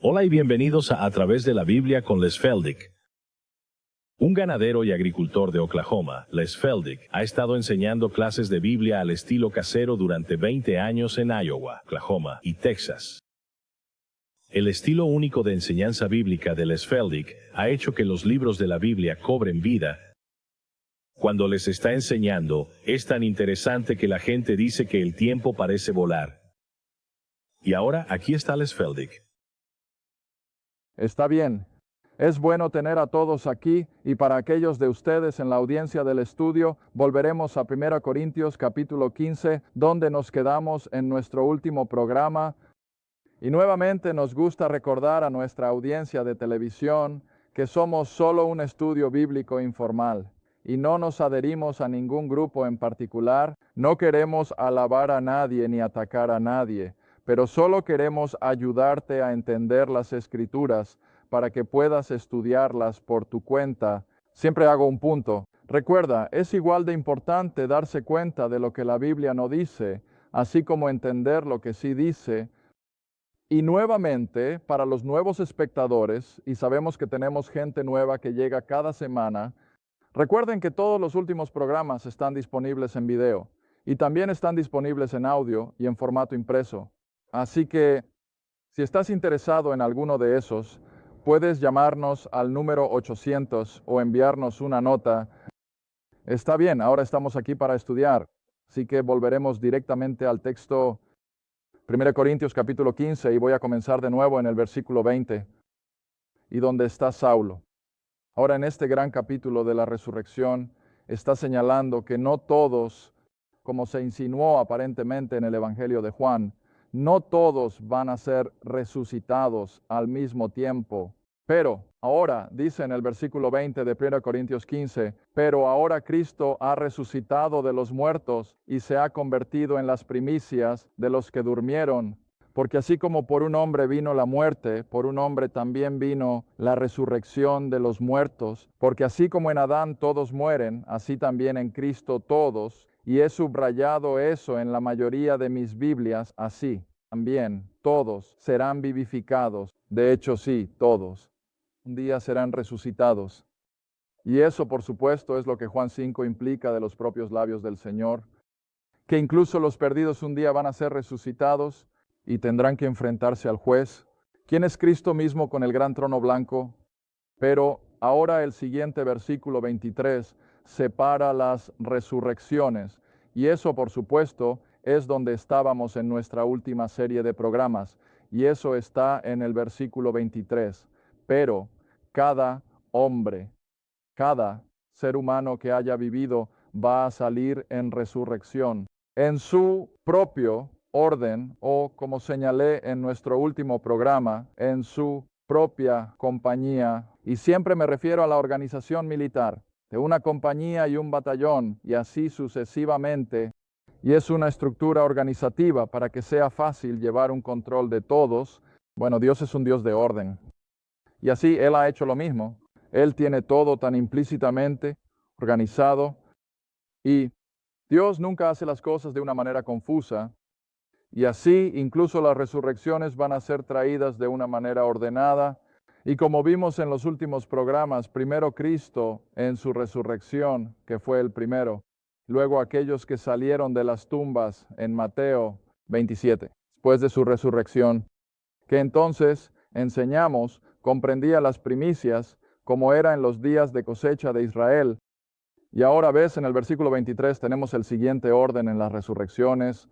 Hola y bienvenidos a Través de la Biblia con Les Feldick. Un ganadero y agricultor de Oklahoma, Les Feldick, ha estado enseñando clases de Biblia al estilo casero durante 20 años en Iowa, Oklahoma y Texas. El estilo único de enseñanza bíblica de Les Feldick ha hecho que los libros de la Biblia cobren vida. Cuando les está enseñando, es tan interesante que la gente dice que el tiempo parece volar. Y ahora, aquí está Les Feldick. Está bien. Es bueno tener a todos aquí y para aquellos de ustedes en la audiencia del estudio, volveremos a 1 Corintios capítulo 15, donde nos quedamos en nuestro último programa. Y nuevamente nos gusta recordar a nuestra audiencia de televisión que somos solo un estudio bíblico informal y no nos adherimos a ningún grupo en particular, no queremos alabar a nadie ni atacar a nadie, pero solo queremos ayudarte a entender las Escrituras para que puedas estudiarlas por tu cuenta. Siempre hago un punto. Recuerda, es igual de importante darse cuenta de lo que la Biblia no dice, así como entender lo que sí dice. Y nuevamente, para los nuevos espectadores, y sabemos que tenemos gente nueva que llega cada semana, recuerden que todos los últimos programas están disponibles en video y también están disponibles en audio y en formato impreso. Así que, si estás interesado en alguno de esos, puedes llamarnos al número 800 o enviarnos una nota. Está bien, ahora estamos aquí para estudiar, así que volveremos directamente al texto 1 Corintios capítulo 15 y voy a comenzar de nuevo en el versículo 20 y donde está Saulo. Ahora en este gran capítulo de la resurrección está señalando que no todos, como se insinuó aparentemente en el Evangelio de Juan, no todos van a ser resucitados al mismo tiempo. Pero ahora, dice en el versículo 20 de 1 Corintios 15, pero ahora Cristo ha resucitado de los muertos y se ha convertido en las primicias de los que durmieron. Porque así como por un hombre vino la muerte, por un hombre también vino la resurrección de los muertos. Porque así como en Adán todos mueren, así también en Cristo todos. Y he subrayado eso en la mayoría de mis Biblias, así también todos serán vivificados. De hecho, sí, todos. Un día serán resucitados. Y eso, por supuesto, es lo que Juan 5 implica de los propios labios del Señor. Que incluso los perdidos un día van a ser resucitados y tendrán que enfrentarse al juez, quien es Cristo mismo con el gran trono blanco. Pero ahora el siguiente versículo 23 separa las resurrecciones, y eso por supuesto es donde estábamos en nuestra última serie de programas, y eso está en el versículo 23. Pero cada hombre, cada ser humano que haya vivido va a salir en resurrección, en su propio orden, o como señalé en nuestro último programa, en su propia compañía, y siempre me refiero a la organización militar, de una compañía y un batallón, y así sucesivamente, y es una estructura organizativa para que sea fácil llevar un control de todos. Bueno, Dios es un Dios de orden, y así Él ha hecho lo mismo. Él tiene todo tan implícitamente organizado, y Dios nunca hace las cosas de una manera confusa, y así incluso las resurrecciones van a ser traídas de una manera ordenada. Y como vimos en los últimos programas, primero Cristo en su resurrección, que fue el primero, luego aquellos que salieron de las tumbas en Mateo 27, después de su resurrección, que entonces enseñamos, comprendía las primicias como era en los días de cosecha de Israel. Y ahora ves, en el versículo 23 tenemos el siguiente orden en las resurrecciones.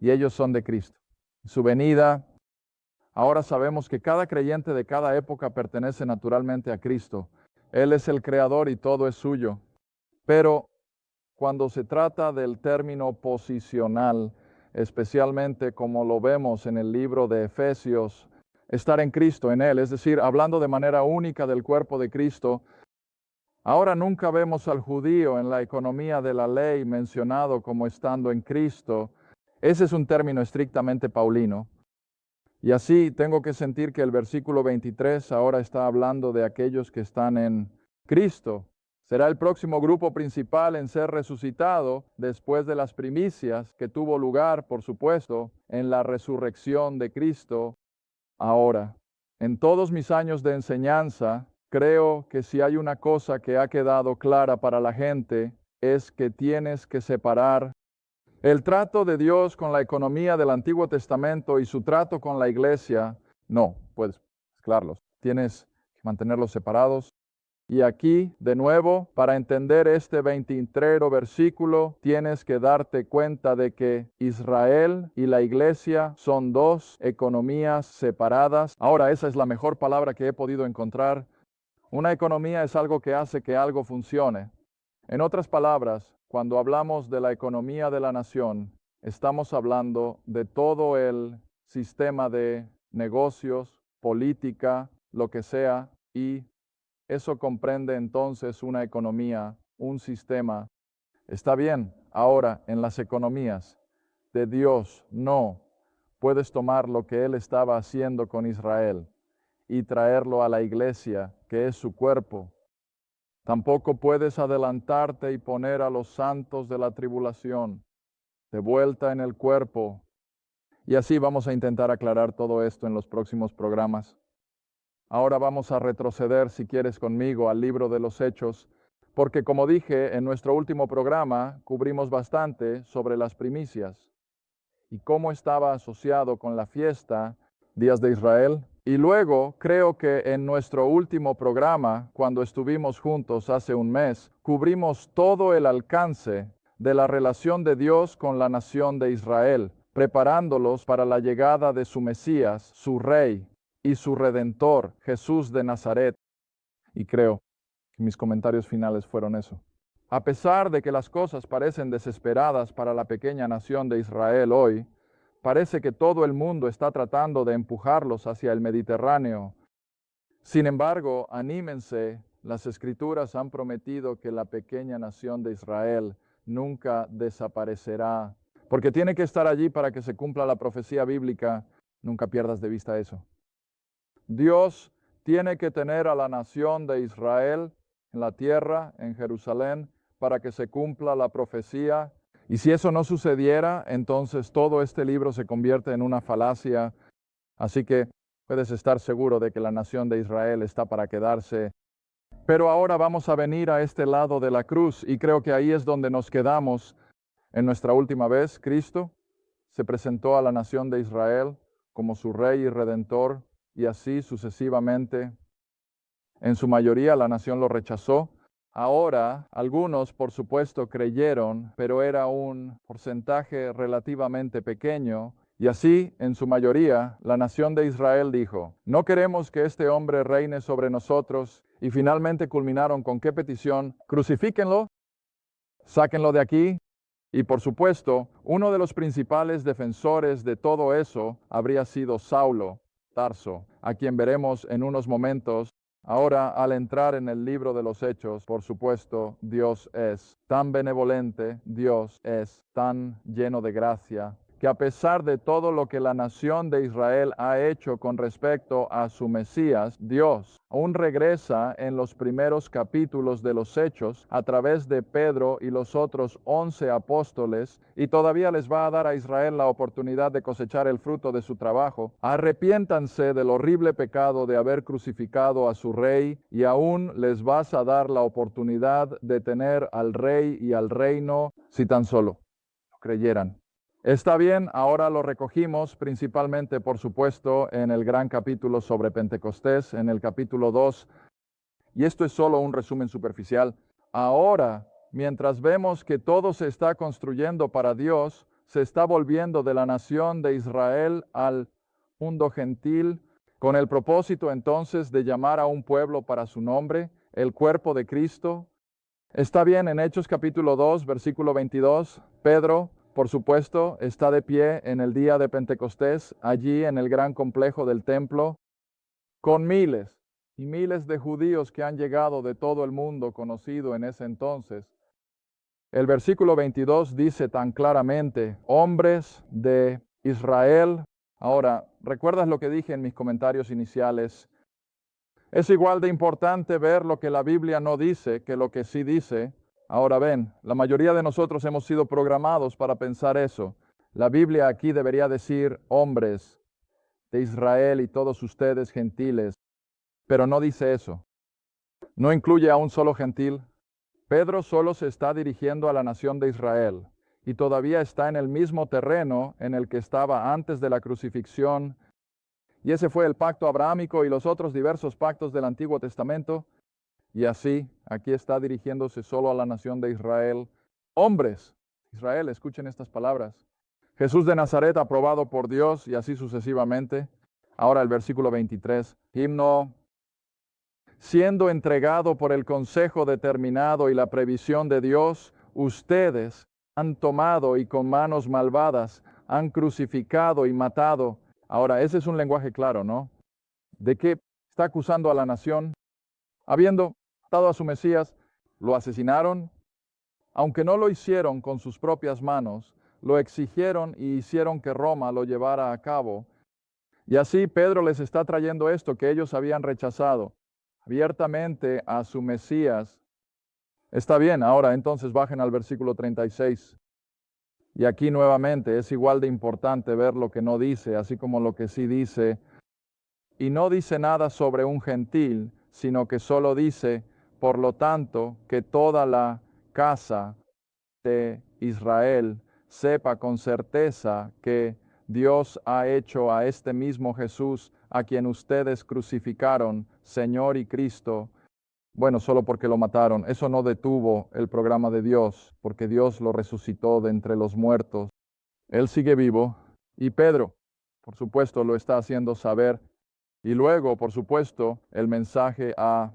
Y ellos son de Cristo. Su venida, ahora sabemos que cada creyente de cada época pertenece naturalmente a Cristo. Él es el creador y todo es suyo. Pero cuando se trata del término posicional, especialmente como lo vemos en el libro de Efesios, estar en Cristo, en Él, es decir, hablando de manera única del cuerpo de Cristo, ahora nunca vemos al judío en la economía de la ley mencionado como estando en Cristo. Ese es un término estrictamente paulino. Y así tengo que sentir que el versículo 23 ahora está hablando de aquellos que están en Cristo. Será el próximo grupo principal en ser resucitado después de las primicias que tuvo lugar, por supuesto, en la resurrección de Cristo. Ahora, en todos mis años de enseñanza, creo que si hay una cosa que ha quedado clara para la gente, es que tienes que separar el trato de Dios con la economía del Antiguo Testamento y su trato con la iglesia. No, puedes mezclarlos. Tienes que mantenerlos separados. Y aquí, de nuevo, para entender este 23 versículo, tienes que darte cuenta de que Israel y la iglesia son dos economías separadas. Ahora, esa es la mejor palabra que he podido encontrar. Una economía es algo que hace que algo funcione. En otras palabras, cuando hablamos de la economía de la nación, estamos hablando de todo el sistema de negocios, política, lo que sea, y eso comprende entonces una economía, un sistema. Está bien, ahora en las economías de Dios no puedes tomar lo que Él estaba haciendo con Israel y traerlo a la iglesia, que es su cuerpo. Tampoco puedes adelantarte y poner a los santos de la tribulación de vuelta en el cuerpo. Y así vamos a intentar aclarar todo esto en los próximos programas. Ahora vamos a retroceder, si quieres conmigo, al libro de los Hechos, porque como dije en nuestro último programa, cubrimos bastante sobre las primicias y cómo estaba asociado con la fiesta, Días de Israel. Y luego, creo que en nuestro último programa, cuando estuvimos juntos hace un mes, cubrimos todo el alcance de la relación de Dios con la nación de Israel, preparándolos para la llegada de su Mesías, su Rey y su Redentor, Jesús de Nazaret. Y creo que mis comentarios finales fueron eso. A pesar de que las cosas parecen desesperadas para la pequeña nación de Israel hoy, parece que todo el mundo está tratando de empujarlos hacia el Mediterráneo. Sin embargo, anímense, las Escrituras han prometido que la pequeña nación de Israel nunca desaparecerá, porque tiene que estar allí para que se cumpla la profecía bíblica. Nunca pierdas de vista eso. Dios tiene que tener a la nación de Israel en la tierra, en Jerusalén, para que se cumpla la profecía. Y si eso no sucediera, entonces todo este libro se convierte en una falacia. Así que puedes estar seguro de que la nación de Israel está para quedarse. Pero ahora vamos a venir a este lado de la cruz y creo que ahí es donde nos quedamos en nuestra última vez. Cristo se presentó a la nación de Israel como su Rey y Redentor y así sucesivamente. En su mayoría la nación lo rechazó. Ahora, algunos, por supuesto, creyeron, pero era un porcentaje relativamente pequeño. Y así, en su mayoría, la nación de Israel dijo, no queremos que este hombre reine sobre nosotros. Y finalmente culminaron con qué petición: crucifíquenlo, sáquenlo de aquí. Y por supuesto, uno de los principales defensores de todo eso habría sido Saulo Tarso, a quien veremos en unos momentos. Ahora, al entrar en el libro de los Hechos, por supuesto, Dios es tan benevolente, Dios es tan lleno de gracia, que a pesar de todo lo que la nación de Israel ha hecho con respecto a su Mesías, Dios aún regresa en los primeros capítulos de los Hechos a través de Pedro y los otros 11 apóstoles, y todavía les va a dar a Israel la oportunidad de cosechar el fruto de su trabajo. Arrepiéntanse del horrible pecado de haber crucificado a su rey, y aún les vas a dar la oportunidad de tener al rey y al reino si tan solo lo creyeran. Está bien, ahora lo recogimos principalmente, por supuesto, en el gran capítulo sobre Pentecostés, en el capítulo 2. Y esto es solo un resumen superficial. Ahora, mientras vemos que todo se está construyendo para Dios, se está volviendo de la nación de Israel al mundo gentil, con el propósito entonces de llamar a un pueblo para su nombre, el cuerpo de Cristo. Está bien, en Hechos capítulo 2, versículo 22, Pedro, por supuesto, está de pie en el día de Pentecostés, allí en el gran complejo del templo, con miles y miles de judíos que han llegado de todo el mundo conocido en ese entonces. El versículo 22 dice tan claramente, hombres de Israel. Ahora, ¿recuerdas lo que dije en mis comentarios iniciales? Es igual de importante ver lo que la Biblia no dice que lo que sí dice. Ahora ven, la mayoría de nosotros hemos sido programados para pensar eso. La Biblia aquí debería decir hombres de Israel y todos ustedes gentiles. Pero no dice eso. No incluye a un solo gentil. Pedro solo se está dirigiendo a la nación de Israel y todavía está en el mismo terreno en el que estaba antes de la crucifixión. Y ese fue el pacto abrahámico y los otros diversos pactos del Antiguo Testamento. Y así, aquí está dirigiéndose solo a la nación de Israel. Hombres, Israel, escuchen estas palabras. Jesús de Nazaret, aprobado por Dios, y así sucesivamente. Ahora el versículo 23, himno. Siendo entregado por el consejo determinado y la previsión de Dios, ustedes han tomado y con manos malvadas han crucificado y matado. Ahora, ese es un lenguaje claro, ¿no? ¿De qué está acusando a la nación? Habiendo matado a su Mesías, lo asesinaron. Aunque no lo hicieron con sus propias manos, lo exigieron y hicieron que Roma lo llevara a cabo. Y así Pedro les está trayendo esto que ellos habían rechazado abiertamente a su Mesías. Está bien, ahora entonces bajen al versículo 36. Y aquí nuevamente es igual de importante ver lo que no dice, así como lo que sí dice. Y no dice nada sobre un gentil, sino que solo dice, por lo tanto, que toda la casa de Israel sepa con certeza que Dios ha hecho a este mismo Jesús, a quien ustedes crucificaron, Señor y Cristo. Bueno, solo porque lo mataron. Eso no detuvo el programa de Dios, porque Dios lo resucitó de entre los muertos. Él sigue vivo y Pedro, por supuesto, lo está haciendo saber. Y luego, por supuesto, el mensaje a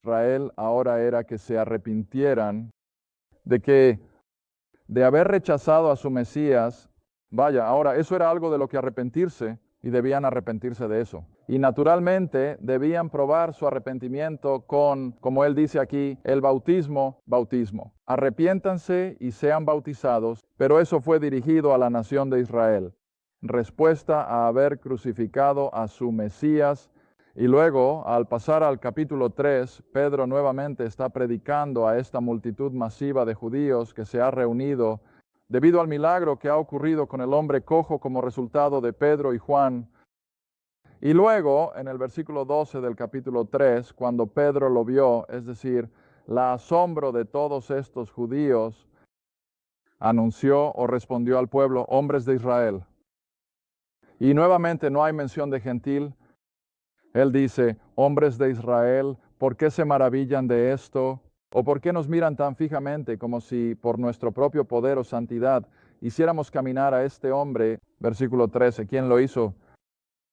Israel ahora era que se arrepintieran de haber rechazado a su Mesías. Vaya, ahora eso era algo de lo que arrepentirse y debían arrepentirse de eso. Y naturalmente debían probar su arrepentimiento con, como él dice aquí, el bautismo. Arrepiéntanse y sean bautizados, pero eso fue dirigido a la nación de Israel, en respuesta a haber crucificado a su Mesías. Y luego, al pasar al capítulo 3, Pedro nuevamente está predicando a esta multitud masiva de judíos que se ha reunido debido al milagro que ha ocurrido con el hombre cojo como resultado de Pedro y Juan. Y luego, en el versículo 12 del capítulo 3, cuando Pedro lo vio, es decir, la asombro de todos estos judíos, anunció o respondió al pueblo, hombres de Israel. Y nuevamente no hay mención de gentil. Él dice, hombres de Israel, ¿por qué se maravillan de esto? ¿O por qué nos miran tan fijamente como si por nuestro propio poder o santidad hiciéramos caminar a este hombre? Versículo 13, ¿quién lo hizo?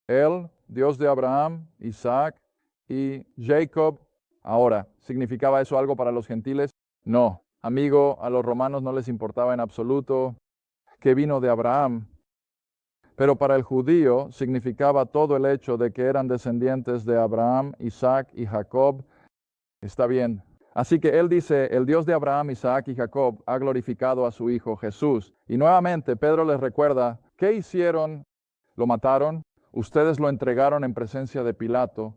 Él, Dios de Abraham, Isaac y Jacob. Ahora, ¿significaba eso algo para los gentiles? No, amigo, a los romanos no les importaba en absoluto que vino de Abraham. Pero para el judío significaba todo el hecho de que eran descendientes de Abraham, Isaac y Jacob. Está bien. Así que él dice, el Dios de Abraham, Isaac y Jacob ha glorificado a su Hijo Jesús. Y nuevamente Pedro les recuerda, ¿qué hicieron? Lo mataron, ustedes lo entregaron en presencia de Pilato.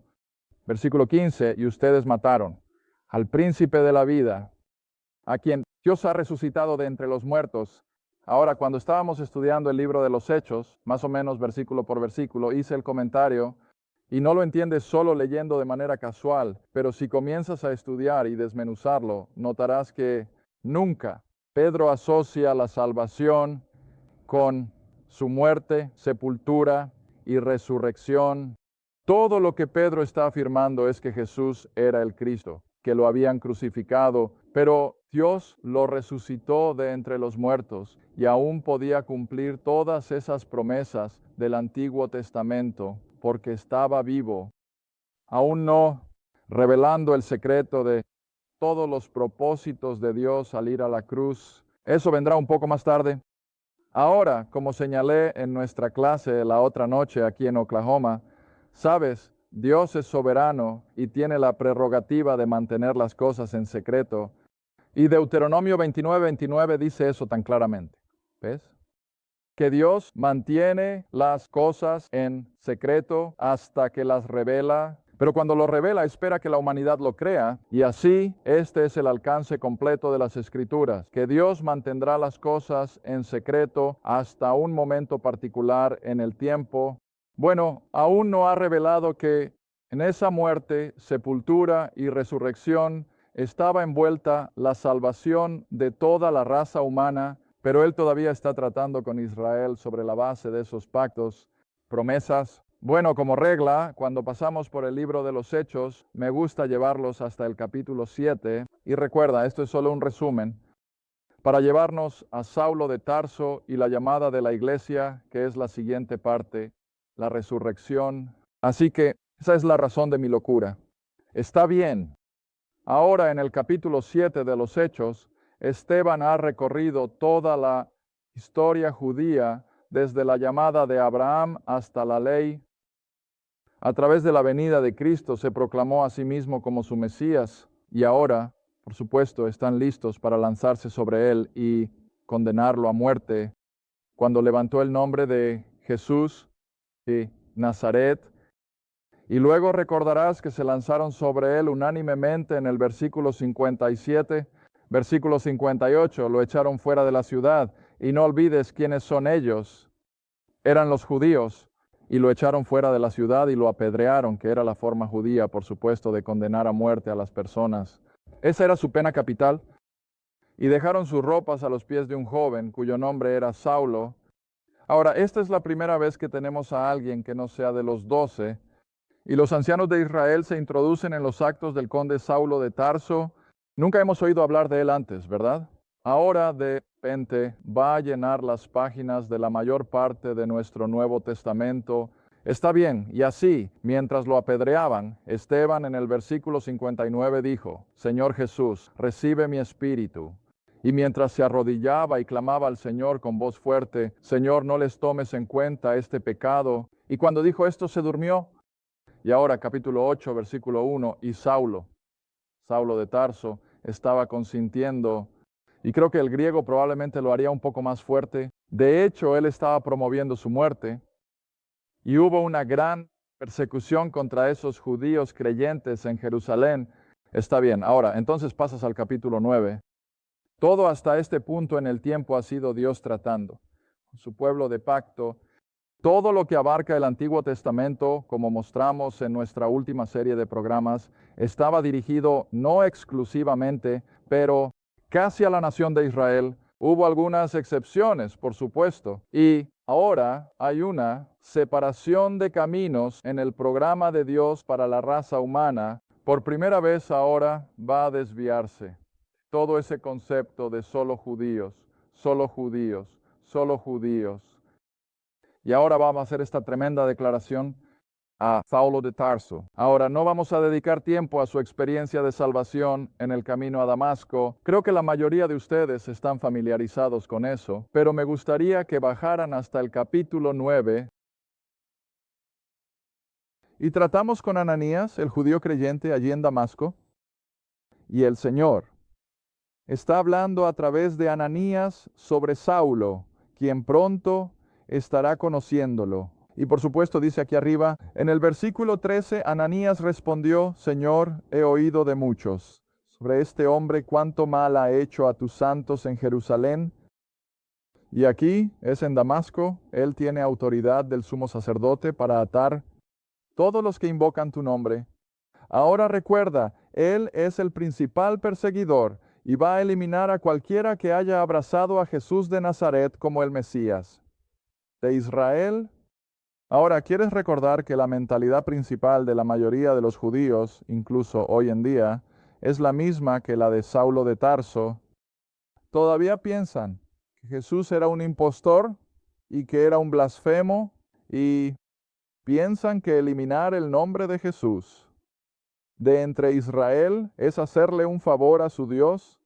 Versículo 15, y ustedes mataron al príncipe de la vida, a quien Dios ha resucitado de entre los muertos. Ahora, cuando estábamos estudiando el libro de los Hechos, más o menos versículo por versículo, hice el comentario, y no lo entiendes solo leyendo de manera casual, pero si comienzas a estudiar y desmenuzarlo, notarás que nunca Pedro asocia la salvación con su muerte, sepultura y resurrección. Todo lo que Pedro está afirmando es que Jesús era el Cristo, que lo habían crucificado, pero Dios lo resucitó de entre los muertos y aún podía cumplir todas esas promesas del Antiguo Testamento porque estaba vivo, aún no revelando el secreto de todos los propósitos de Dios al ir a la cruz. Eso vendrá un poco más tarde. Ahora, como señalé en nuestra clase la otra noche aquí en Oklahoma, sabes, Dios es soberano y tiene la prerrogativa de mantener las cosas en secreto. Y Deuteronomio 29:29 dice eso tan claramente. ¿Ves? Que Dios mantiene las cosas en secreto hasta que las revela. Pero cuando lo revela, espera que la humanidad lo crea. Y así, este es el alcance completo de las Escrituras, que Dios mantendrá las cosas en secreto hasta un momento particular en el tiempo. Bueno, aún no ha revelado que en esa muerte, sepultura y resurrección estaba envuelta la salvación de toda la raza humana, pero él todavía está tratando con Israel sobre la base de esos pactos, promesas. Bueno, como regla, cuando pasamos por el libro de los Hechos, me gusta llevarlos hasta el capítulo 7, y recuerda, esto es solo un resumen, para llevarnos a Saulo de Tarso y la llamada de la iglesia, que es la siguiente parte, la resurrección. Así que esa es la razón de mi locura. Está bien. Ahora en el capítulo 7 de los Hechos, Esteban ha recorrido toda la historia judía desde la llamada de Abraham hasta la ley. A través de la venida de Cristo se proclamó a sí mismo como su Mesías y ahora, por supuesto, están listos para lanzarse sobre él y condenarlo a muerte. Cuando levantó el nombre de Jesús y Nazaret, y luego recordarás que se lanzaron sobre él unánimemente en el versículo 57, versículo 58, lo echaron fuera de la ciudad, y no olvides quiénes son ellos. Eran los judíos, y lo echaron fuera de la ciudad y lo apedrearon, que era la forma judía, por supuesto, de condenar a muerte a las personas. Esa era su pena capital. Y dejaron sus ropas a los pies de un joven, cuyo nombre era Saulo. Ahora, esta es la primera vez que tenemos a alguien que no sea de los 12, y los ancianos de Israel se introducen en los actos del conde Saulo de Tarso. Nunca hemos oído hablar de él antes, ¿verdad? Ahora de repente va a llenar las páginas de la mayor parte de nuestro Nuevo Testamento. Está bien, y así, mientras lo apedreaban, Esteban en el versículo 59 dijo, Señor Jesús, recibe mi espíritu. Y mientras se arrodillaba y clamaba al Señor con voz fuerte, Señor, no les tomes en cuenta este pecado. Y cuando dijo esto se durmió. Y ahora capítulo 8, versículo 1, y Saulo de Tarso, estaba consintiendo, y creo que el griego probablemente lo haría un poco más fuerte. De hecho, él estaba promoviendo su muerte, y hubo una gran persecución contra esos judíos creyentes en Jerusalén. Está bien, ahora, entonces pasas al capítulo 9. Todo hasta este punto en el tiempo ha sido Dios tratando con su pueblo de pacto. Todo lo que abarca el Antiguo Testamento, como mostramos en nuestra última serie de programas, estaba dirigido no exclusivamente, pero casi a la nación de Israel. Hubo algunas excepciones, por supuesto, y ahora hay una separación de caminos en el programa de Dios para la raza humana. Por primera vez ahora va a desviarse todo ese concepto de solo judíos, solo judíos, solo judíos. Y ahora vamos a hacer esta tremenda declaración a Saulo de Tarso. Ahora, no vamos a dedicar tiempo a su experiencia de salvación en el camino a Damasco. Creo que la mayoría de ustedes están familiarizados con eso, pero me gustaría que bajaran hasta el capítulo 9. Y tratamos con Ananías, el judío creyente allí en Damasco, y el Señor está hablando a través de Ananías sobre Saulo, quien pronto estará conociéndolo. Y por supuesto dice aquí arriba, en el versículo 13, Ananías respondió, Señor, he oído de muchos sobre este hombre cuánto mal ha hecho a tus santos en Jerusalén. Y aquí es en Damasco, él tiene autoridad del sumo sacerdote para atar todos los que invocan tu nombre. Ahora recuerda, él es el principal perseguidor y va a eliminar a cualquiera que haya abrazado a Jesús de Nazaret como el Mesías de Israel. Ahora, ¿quieres recordar que la mentalidad principal de la mayoría de los judíos, incluso hoy en día, es la misma que la de Saulo de Tarso? Todavía piensan que Jesús era un impostor y que era un blasfemo, y piensan que eliminar el nombre de Jesús de entre Israel es hacerle un favor a su Dios.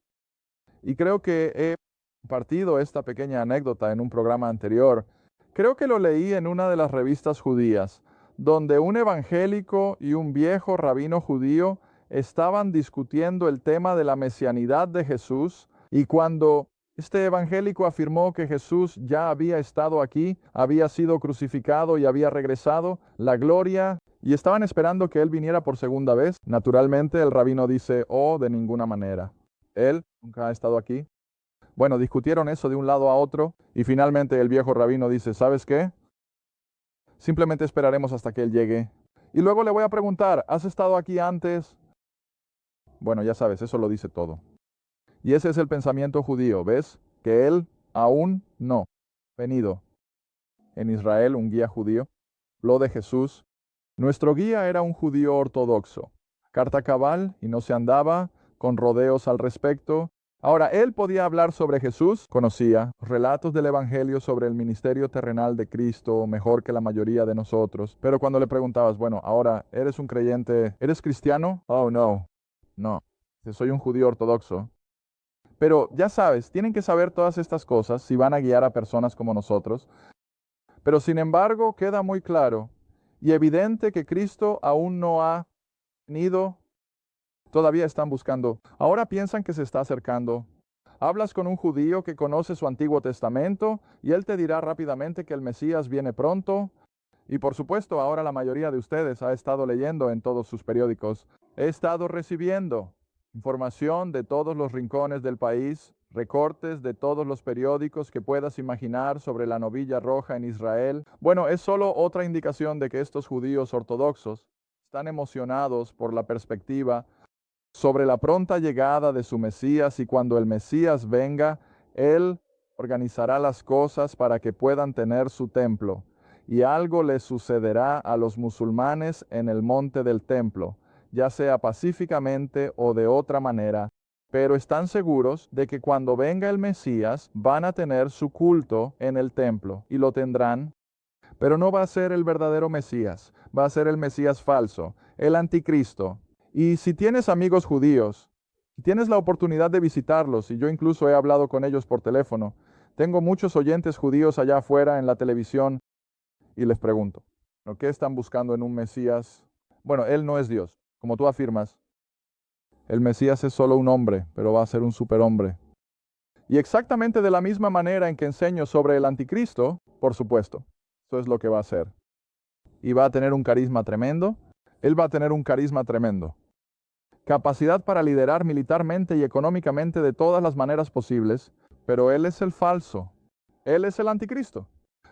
Y creo que he compartido esta pequeña anécdota en un programa anterior. Creo que lo leí en una de las revistas judías, donde un evangélico y un viejo rabino judío estaban discutiendo el tema de la mesianidad de Jesús, y cuando este evangélico afirmó que Jesús ya había estado aquí, había sido crucificado y había regresado, la gloria, y estaban esperando que él viniera por segunda vez. Naturalmente el rabino dice, oh, de ninguna manera. Él nunca ha estado aquí. Bueno, discutieron eso de un lado a otro y finalmente el viejo rabino dice, ¿sabes qué? Simplemente esperaremos hasta que Él llegue. Y luego le voy a preguntar, ¿has estado aquí antes? Bueno, ya sabes, eso lo dice todo. Y ese es el pensamiento judío, ¿ves? Que Él aún no ha venido. En Israel, un guía judío, lo de Jesús. Nuestro guía era un judío ortodoxo, carta cabal, y no se andaba con rodeos al respecto. Ahora, él podía hablar sobre Jesús, conocía relatos del Evangelio sobre el ministerio terrenal de Cristo mejor que la mayoría de nosotros, pero cuando le preguntabas, bueno, ahora, ¿eres un creyente? ¿Eres cristiano? Oh, no, soy un judío ortodoxo. Pero ya sabes, tienen que saber todas estas cosas si van a guiar a personas como nosotros. Pero sin embargo, queda muy claro y evidente que Cristo aún no ha venido. Todavía están buscando. Ahora piensan que se está acercando. Hablas con un judío que conoce su Antiguo Testamento y él te dirá rápidamente que el Mesías viene pronto. Y por supuesto, ahora la mayoría de ustedes ha estado leyendo en todos sus periódicos. He estado recibiendo información de todos los rincones del país, recortes de todos los periódicos que puedas imaginar sobre la novilla roja en Israel. Bueno, es solo otra indicación de que estos judíos ortodoxos están emocionados por la perspectiva sobre la pronta llegada de su Mesías, y cuando el Mesías venga, Él organizará las cosas para que puedan tener su templo, y algo les sucederá a los musulmanes en el monte del templo, ya sea pacíficamente o de otra manera, pero están seguros de que cuando venga el Mesías van a tener su culto en el templo, y lo tendrán. Pero no va a ser el verdadero Mesías, va a ser el Mesías falso, el anticristo. Y si tienes amigos judíos, si tienes la oportunidad de visitarlos, y yo incluso he hablado con ellos por teléfono, tengo muchos oyentes judíos allá afuera en la televisión, y les pregunto, ¿no? ¿Qué están buscando en un Mesías? Bueno, Él no es Dios, como tú afirmas. El Mesías es solo un hombre, pero va a ser un superhombre. Y exactamente de la misma manera en que enseño sobre el anticristo, por supuesto, eso es lo que va a hacer. Y va a tener un carisma tremendo. Él va a tener un carisma tremendo. Capacidad para liderar militarmente y económicamente de todas las maneras posibles, pero Él es el falso. Él es el anticristo.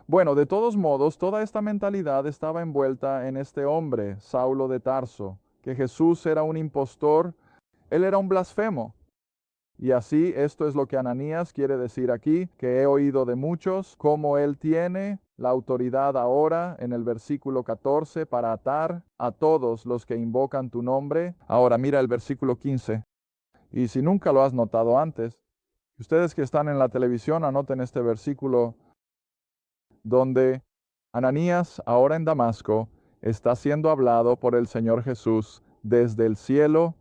Bueno, de todos modos, toda esta mentalidad estaba envuelta en este hombre, Saulo de Tarso, que Jesús era un impostor, Él era un blasfemo. Y así, esto es lo que Ananías quiere decir aquí, que he oído de muchos, cómo Él tiene la autoridad ahora en el versículo 14 para atar a todos los que invocan tu nombre. Ahora mira el versículo 15. Y si nunca lo has notado antes, ustedes que están en la televisión anoten este versículo donde Ananías, ahora en Damasco, está siendo hablado por el Señor Jesús desde el cielo.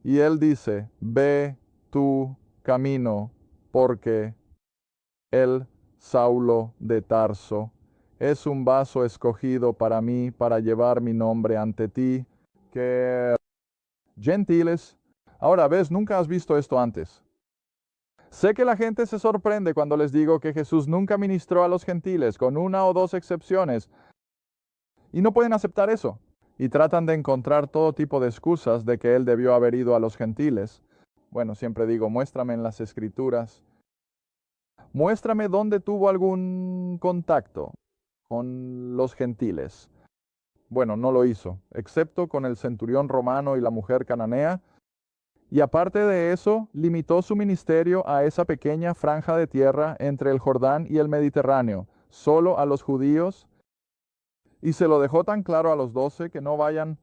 Y Él dice, ve tu camino, porque el Saulo de Tarso es un vaso escogido para mí, para llevar mi nombre ante ti, que gentiles. Ahora ves, nunca has visto esto antes. Sé que la gente se sorprende cuando les digo que Jesús nunca ministró a los gentiles, con una o dos excepciones, y no pueden aceptar eso. Y tratan de encontrar todo tipo de excusas de que Él debió haber ido a los gentiles. Bueno, siempre digo, muéstrame en las Escrituras. Muéstrame dónde tuvo algún contacto con los gentiles. Bueno, no lo hizo, excepto con el centurión romano y la mujer cananea. Y aparte de eso, limitó su ministerio a esa pequeña franja de tierra entre el Jordán y el Mediterráneo, solo a los judíos. Y se lo dejó tan claro a los 12 que no vayan.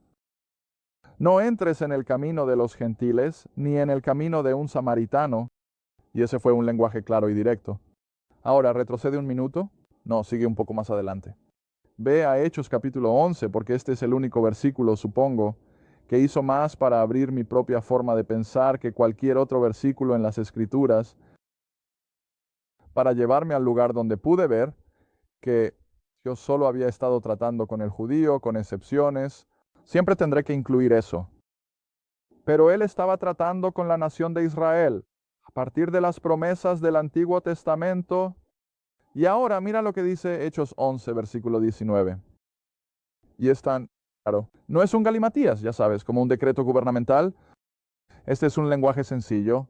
No entres en el camino de los gentiles, ni en el camino de un samaritano. Y ese fue un lenguaje claro y directo. Ahora, retrocede un minuto. No, sigue un poco más adelante. Ve a Hechos capítulo 11, porque este es el único versículo, supongo, que hizo más para abrir mi propia forma de pensar que cualquier otro versículo en las Escrituras, para llevarme al lugar donde pude ver que yo solo había estado tratando con el judío, con excepciones. Siempre tendré que incluir eso. Pero él estaba tratando con la nación de Israel, a partir de las promesas del Antiguo Testamento. Y ahora mira lo que dice Hechos 11, versículo 19. Y es tan claro. No es un galimatías, ya sabes, como un decreto gubernamental. Este es un lenguaje sencillo.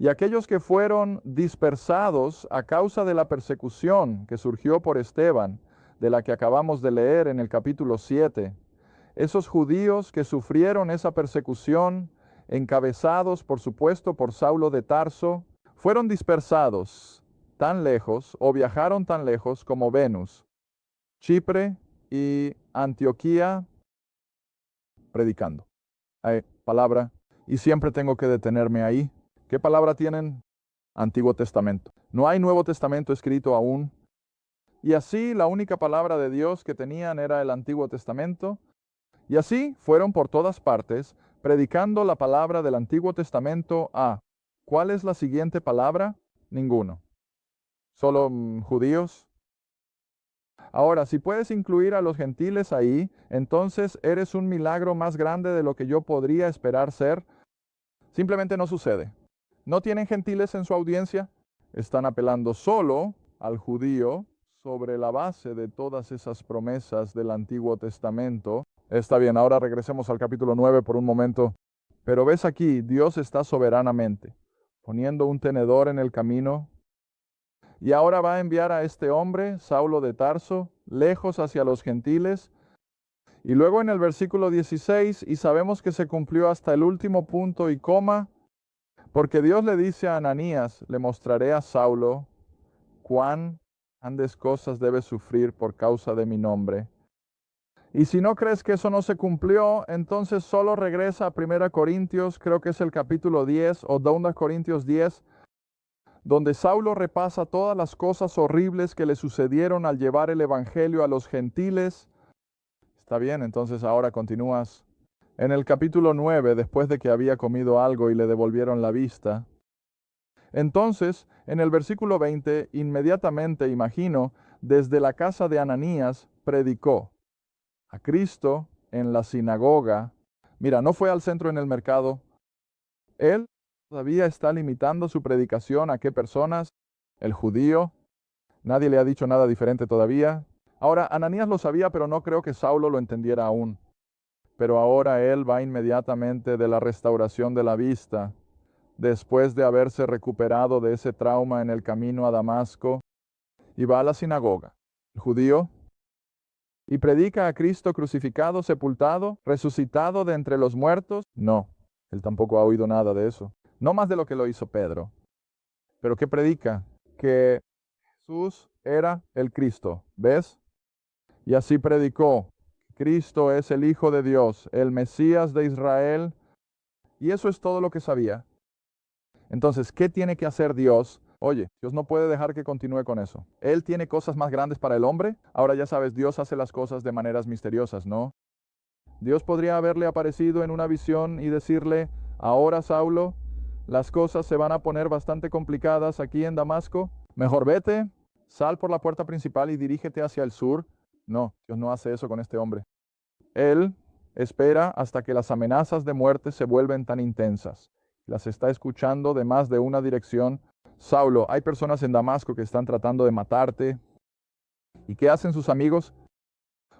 Y aquellos que fueron dispersados a causa de la persecución que surgió por Esteban, de la que acabamos de leer en el capítulo 7. Esos judíos que sufrieron esa persecución, encabezados por supuesto por Saulo de Tarso, fueron dispersados tan lejos o viajaron tan lejos como Venus, Chipre y Antioquía predicando. Hay palabra, y siempre tengo que detenerme ahí. ¿Qué palabra tienen? Antiguo Testamento. No hay Nuevo Testamento escrito aún. Y así la única palabra de Dios que tenían era el Antiguo Testamento. Y así fueron por todas partes, predicando la palabra del Antiguo Testamento a... ¿Cuál es la siguiente palabra? Ninguno. ¿Solo judíos? Ahora, si puedes incluir a los gentiles ahí, entonces eres un milagro más grande de lo que yo podría esperar ser. Simplemente no sucede. ¿No tienen gentiles en su audiencia? Están apelando solo al judío sobre la base de todas esas promesas del Antiguo Testamento. Está bien, ahora regresemos al capítulo 9 por un momento. Pero ves aquí, Dios está soberanamente poniendo un tenedor en el camino. Y ahora va a enviar a este hombre, Saulo de Tarso, lejos hacia los gentiles. Y luego en el versículo 16, y sabemos que se cumplió hasta el último punto y coma, porque Dios le dice a Ananías, le mostraré a Saulo cuán grandes cosas debe sufrir por causa de mi nombre. Y si no crees que eso no se cumplió, entonces solo regresa a 1 Corintios, creo que es el capítulo 10, o 2 Corintios 10, donde Saulo repasa todas las cosas horribles que le sucedieron al llevar el evangelio a los gentiles. Está bien, entonces ahora continúas. En el capítulo 9, después de que había comido algo y le devolvieron la vista. Entonces, en el versículo 20, inmediatamente, imagino, desde la casa de Ananías, predicó a Cristo en la sinagoga. Mira, no fue al centro en el mercado. Él todavía está limitando su predicación a qué personas. El judío. Nadie le ha dicho nada diferente todavía. Ahora, Ananías lo sabía, pero no creo que Saulo lo entendiera aún. Pero ahora él va inmediatamente de la restauración de la vista, después de haberse recuperado de ese trauma en el camino a Damasco, y va a la sinagoga, el judío, y predica a Cristo crucificado, sepultado, resucitado de entre los muertos. No, él tampoco ha oído nada de eso. No más de lo que lo hizo Pedro. ¿Pero qué predica? Que Jesús era el Cristo, ¿ves? Y así predicó. Cristo es el Hijo de Dios, el Mesías de Israel. Y eso es todo lo que sabía. Entonces, ¿qué tiene que hacer Dios? Oye, Dios no puede dejar que continúe con eso. Él tiene cosas más grandes para el hombre. Ahora ya sabes, Dios hace las cosas de maneras misteriosas, ¿no? Dios podría haberle aparecido en una visión y decirle, ahora Saulo, las cosas se van a poner bastante complicadas aquí en Damasco. Mejor vete, sal por la puerta principal y dirígete hacia el sur. No, Dios no hace eso con este hombre. Él espera hasta que las amenazas de muerte se vuelven tan intensas. Las está escuchando de más de una dirección. Saulo, hay personas en Damasco que están tratando de matarte. ¿Y qué hacen sus amigos?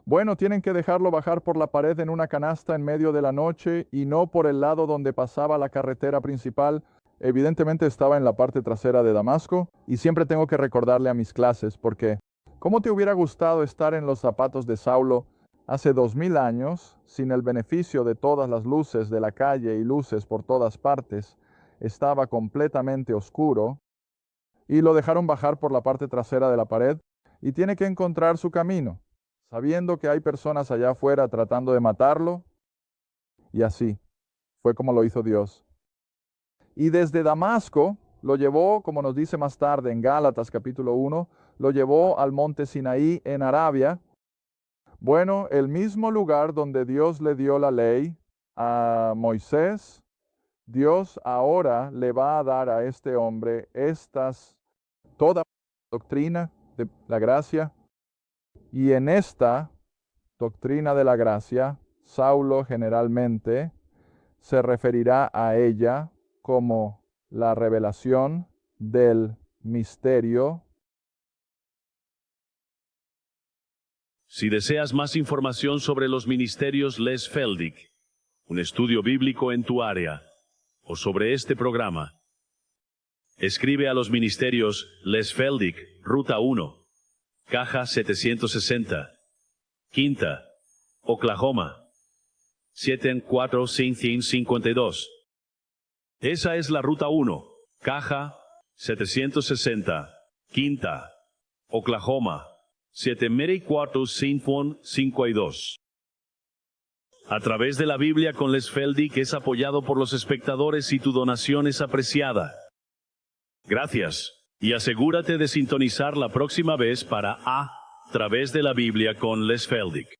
Bueno, tienen que dejarlo bajar por la pared en una canasta en medio de la noche y no por el lado donde pasaba la carretera principal. Evidentemente estaba en la parte trasera de Damasco y siempre tengo que recordarle a mis clases porque ¿cómo te hubiera gustado estar en los zapatos de Saulo hace 2000 años sin el beneficio de todas las luces de la calle y luces por todas partes? Estaba completamente oscuro y lo dejaron bajar por la parte trasera de la pared y tiene que encontrar su camino, sabiendo que hay personas allá afuera tratando de matarlo. Y así fue como lo hizo Dios. Y desde Damasco lo llevó, como nos dice más tarde en Gálatas capítulo 1, lo llevó al monte Sinaí en Arabia. Bueno, el mismo lugar donde Dios le dio la ley a Moisés, Dios ahora le va a dar a este hombre toda doctrina de la gracia. Y en esta doctrina de la gracia, Saulo generalmente se referirá a ella como la revelación del misterio. Si deseas más información sobre los ministerios Les Feldick, un estudio bíblico en tu área, o sobre este programa, escribe a los ministerios Les Feldick, Ruta 1, Caja 760. Quinta, Oklahoma. 74552. Esa es la ruta 1. Caja 760. Quinta, Oklahoma. 74552. A través de la Biblia con Les Feldick es apoyado por los espectadores y tu donación es apreciada. Gracias. Y asegúrate de sintonizar la próxima vez para A través de la Biblia con Les Feldick.